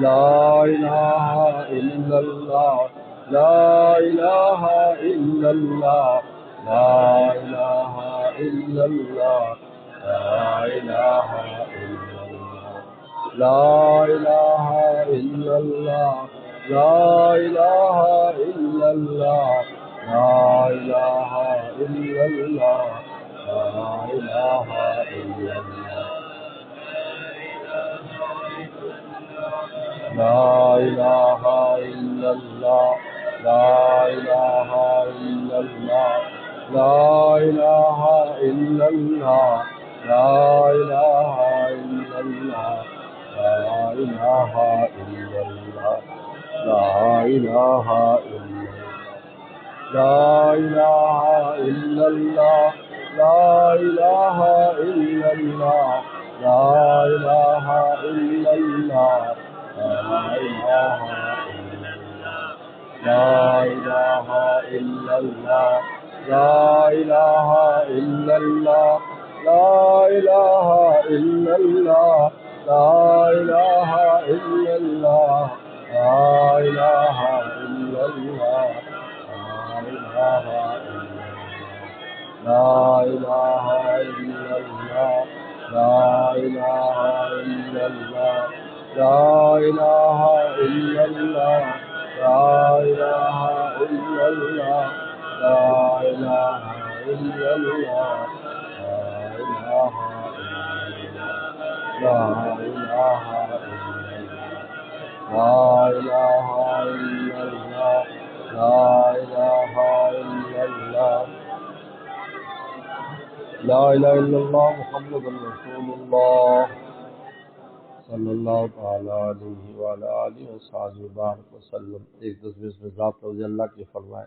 لا إله إلا الله لا إله إلا الله لا إله إلا الله لا إله إلا الله لا إله إلا الله لا إله إلا الله لا إله إلا الله لا إله إلا الله لا إله إلا الله لا إله إلا الله لا إله إلا الله لا إله إلا الله لا إله إلا الله لا إله إلا لا إله إلا الله لا إله إلا الله لا إله إلا الله لا إله إلا الله لا إله إلا الله لا إله إلا الله لا إله إلا الله لا إله إلا الله لا إله إلا الله لا إله إلا الله لا إله إلا الله لا إله إلا الله لا إله إلا الله لا إله إلا الله لا إله إلا الله لا إله إلا الله محمد رسول الله صلی اللہ تعالیٰ علیہ وعلیٰ آلہ وصحبہ بارک وسلم. ایک تصویر میں ذات رضی اللہ کی فرمائے.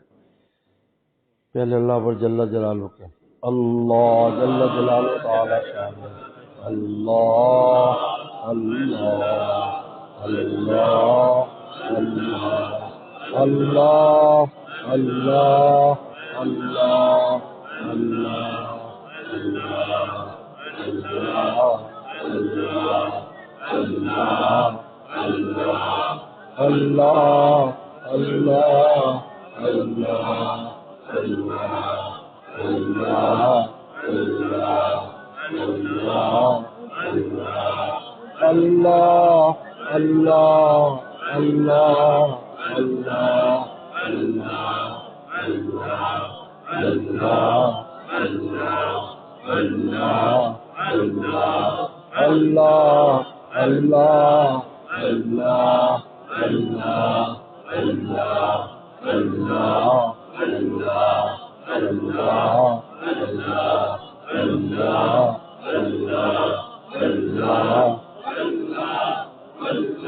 پہلے اللہ پر جل جلالہ کے اللہ جل جلالہ تعالیٰ شان اللہ اللہ اللہ اللہ اللہ اللہ اللہ اللہ اللہ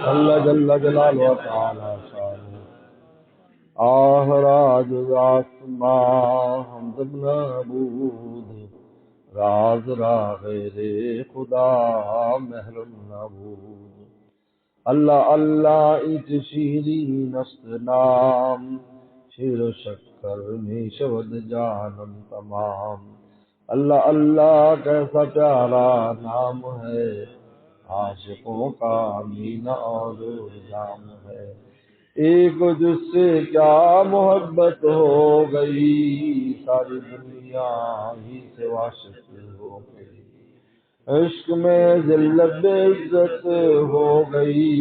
اللہ جل جلالہ تعالی شان آہراج آسماں حمد نبود راز را غیر خدا مہر نبود اللہ اللہ ایت شیرین است نام شیر و شکر میں شود جانم تمام اللہ اللہ کیسا پیارا نام ہے عاشقوں کا مینہ اور جام ہے ایک جس سے کیا محبت ہو گئی ساری دنیا ہی سے عاشق ہو گئی عشق میں ذلت بے عزت ہو گئی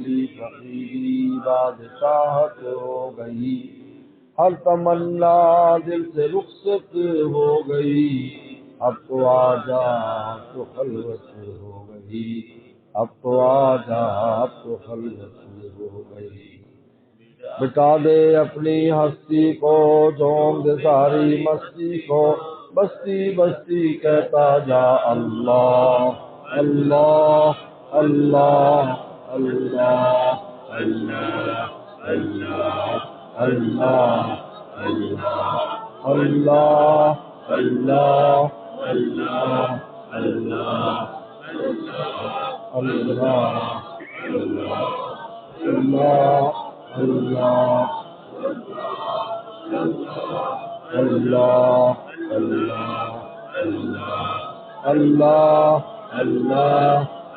لی فقیری بادشاہت ہو گئی ہر تمنا دل سے رخصت ہو گئی اب تو آجا تو خلوت ہو گئی اب تو آجا اب تو خلوت ہو گئی بٹا دے اپنی ہستی کو جھونک دے ساری مستی کو بستی بستی کہتا جا اللہ اللہ اللہ اللہ اللہ اللہ اللہ اللہ اللہ اللہ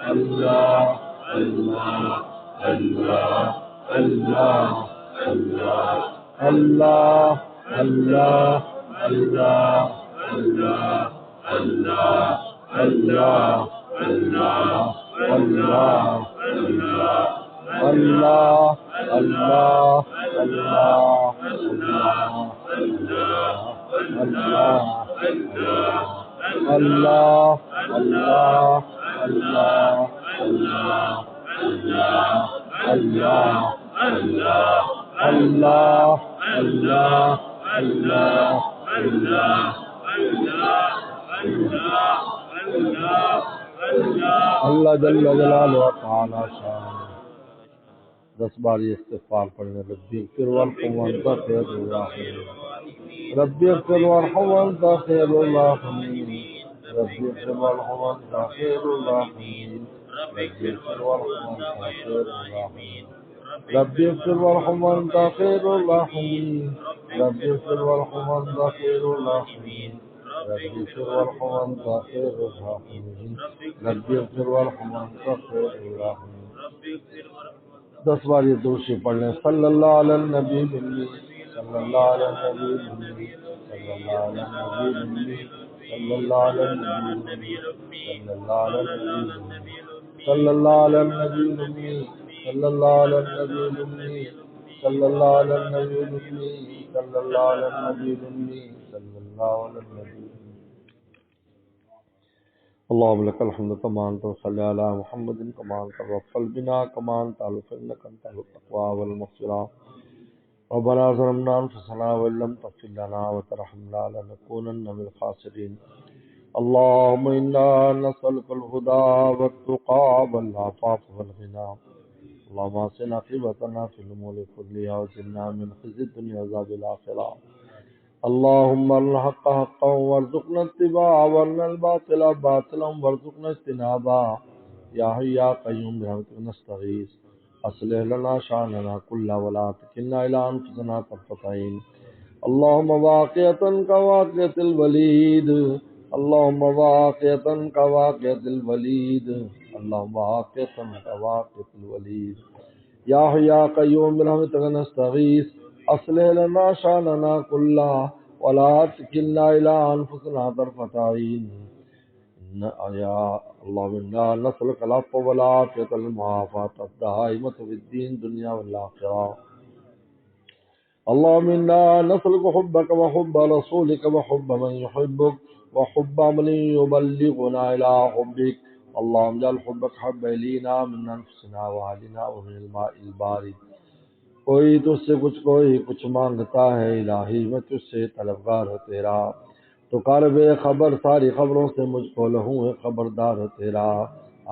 اللہ اللہ اللہ اللہ اللہ اللہ اللہ اللہ اللہ اللہ اللہ اللہ اللہ اللہ اللہ اللہ اللہ اللہ جل جلالہ و تعالی شان 10 بار یہ استغفار پڑھنے ربی اغفر وارحم وانت خیر الراحمین ربی اغفر وارحم وانت خیر الراحمین ربی اغفر وارحم وانت خیر الراحمین ربی اغفر وارحم وانت خیر الراحمین ربی اغفر وارحم وانت خیر الراحمین ربی اغفر وارحم وانت خیر الراحمین ربی اغفر وارحم وانت خیر الراحمین ربی اغفر وارحم وانت خیر الراحمین 10 بار یہ درود شریف پڑھ لیں صلی اللہ علی النبی المی صلی اللہ علی النبی المی صلی اللہ علی النبی المی صلی اللہ علی النبی المی صلی اللہ علی النبی المی صلی اللہ علی النبی المی صلی اللہ علی النبی المی صلی اللہ علی النبی اللهم لك الحمد كما أنت وصلي على محمد كما أنت رب البنا كما أنت ألف إنك أنت التقوى والمغفرة ربنا ظلمنا أنفسنا وإن لم تغفر لنا وترحمنا لنكونن من الخاسرين اللهم إنا نسألك الهدى والتقى والعفاف والغنى اللهم أحسن عاقبتنا في الأمور كلها وأجرنا من خزي الدنيا وعذاب الآخرة اللهم ارنا الحق حقا وارزقنا اتباعه وارنا الباطل باطلا وارزقنا اجتنابه يا حي يا قيوم برحمتك نستغيث اصلح لنا شأننا كله ولا تكلنا الى انفسنا طرفة عين اللهم واقعة كواقعة الوليد اللهم واقعة كواقعة الوليد اللهم واقعة كواقعة الوليد يا حي يا قيوم برحمتك نستغيث اصلح لنا شأننا كله ولا تكلنا الى انفسنا طرفة عين يا الله إنا نسألك العفو والعافية والمعافاة الدائمة في الدين دنيا والآخرة اللهم إنا نسألك حبك وحب رسولك وحب من يحبك وحب من يبلغنا إلى حبك اللهم اجعل حبك حب إلينا من أنفسنا وأهلنا ومن الماء البارد کوئی تجھ سے کوئی کچھ مانگتا ہے الہی میں تجھ سے طلبگار ہو تیرا تو کر بے خبر ساری خبروں سے مجھ کو لہوں خبردار ہو تیرا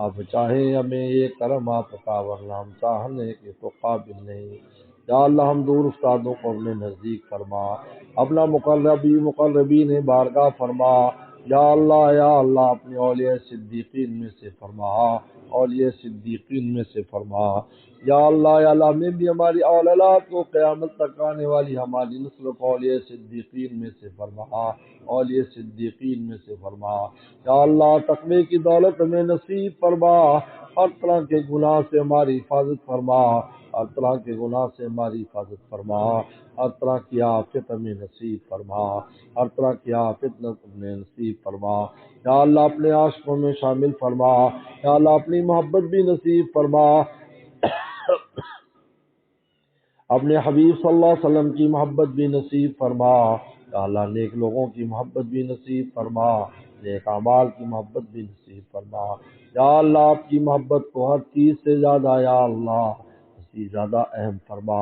آپ چاہیں ہمیں یہ کرم آپ کا ورنہ ہم چاہنے کے تو قابل نہیں یا اللہ ہم دور استادوں کو اپنے نزدیک فرما اپنا مقربین بارگاہ فرما یا اللہ اپنے اولیاء صدیقین میں سے فرما اولیاء صدیقین میں سے فرما یا اللہ ہمیں بھی ہماری اولاد کو قیامت تک آنے والی ہماری نسل کو اولیاء صدیقین میں سے فرما اولیاء صدیقین میں سے فرما یا اللہ تقوی کی دولت ہمیں نصیب فرما ہر طرح کے گناہ سے ہماری حفاظت فرما ہر طرح کے گناہ سے ہماری حفاظت فرما ہر طرح کی آفت ہمیں نصیب فرما ہر طرح کی آفت ہمیں نصیب فرما یا اللہ اپنے عاشقوں میں شامل فرما یا اللہ اپنی محبت بھی نصیب فرما اپنے حبیب صلی اللہ علیہ وسلم کی محبت بھی نصیب فرما یا اللہ نیک لوگوں کی محبت بھی نصیب فرما نیک اعمال کی محبت بھی نصیب فرما یا اللہ آپ کی محبت کو ہر چیز سے زیادہ یا اللہ اسی زیادہ اہم فرما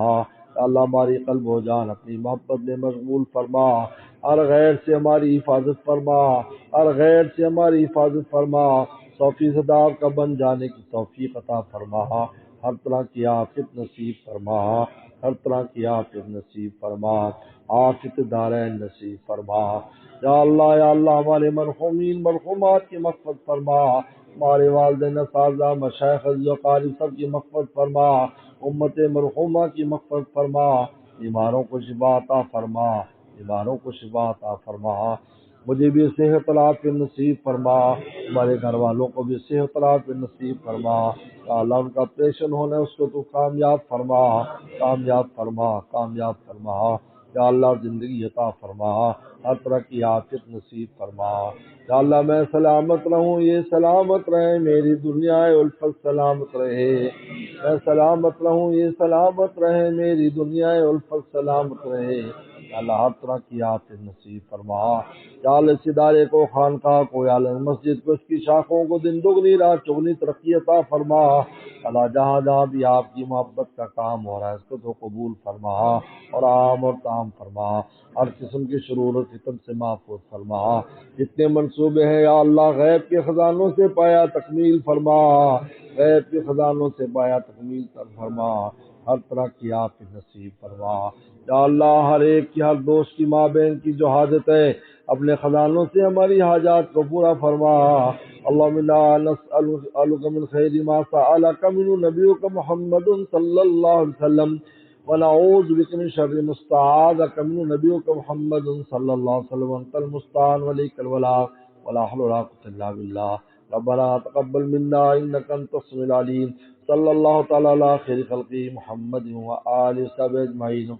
یا اللہ ہماری قلب و جان اپنی محبت میں مشغول فرما ہر غیر سے ہماری حفاظت فرما ہر غیر سے ہماری حفاظت فرما 100% آپ کا بن جانے کی توفیق عطا فرما ہر طرح کی آفت نصیب فرما ہر طرح کی آفت نصیب فرما آفت دارین نصیب فرما یا اللہ ہمارے مرحومین مرحومات کی مغفرت فرما ہمارے والدین اساتذہ مشائخ اقارب سب کی مغفرت فرما امت مرحومہ کی مغفرت فرما بیماروں کو شفا عطا فرما بیماروں کو شفا عطا فرما مجھے بھی صحت عافیت نصیب فرما، ہمارے گھر والوں کو بھی صحت عافیت نصیب فرما، یا اللہ ان کا آپریشن ہونا ہے اس کو تو کامیاب فرما، کامیاب فرما، کامیاب فرما، یا اللہ زندگی عطا فرما، ہر طرح کی عافیت نصیب فرما، یا اللہ میں سلامت رہوں، یہ سلامت رہے، میری دنیا الفت سلامت رہے، میں سلامت رہوں، یہ سلامت رہے، میری دنیا الفت سلامت رہے، یا اللہ ہر طرح کی عافیت نصیب فرما، یا اللہ اس ادارے کو، خانقاہ کو، یا اللہ مسجد کو، اس کی شاخوں کو دن دگنی رات چگنی ترقی عطا فرما، اللہ جہاں جہاں بھی آپ کی محبت کا کام ہو رہا ہے اس کو تو قبول فرما اور عام اور تام فرما، ہر قسم کی شرور و فتن سے محفوظ فرما، جتنے منصوبے ہیں یا اللہ غیب کے خزانوں سے پایا تکمیل فرما، غیب کے خزانوں سے پایا تکمیل فرما، ہر طرح کی آپ نصیب فرما، یا اللہ ہر ایک کی، ہر دوست کی، ماں بہن کی جو حاجت ہے اپنے خزانوں سے ہماری حاجات کو پورا فرما، اللہم انا نسألک من خیر ما سألک من نبیک محمد صلی اللہ علیہ وسلم ونعوذ بک من شر ما استعاذک من نبیک محمد صلی اللہ علیہ وسلم، انت المستعان ولیک البلاغ ولا حول ولا قوة الا باللہ، ربنا تقبل منا انک انت السمیع العلیم، صلی اللہ تعالی علی خیر خلقہ محمد وآلہ وصحبہ اجمعین۔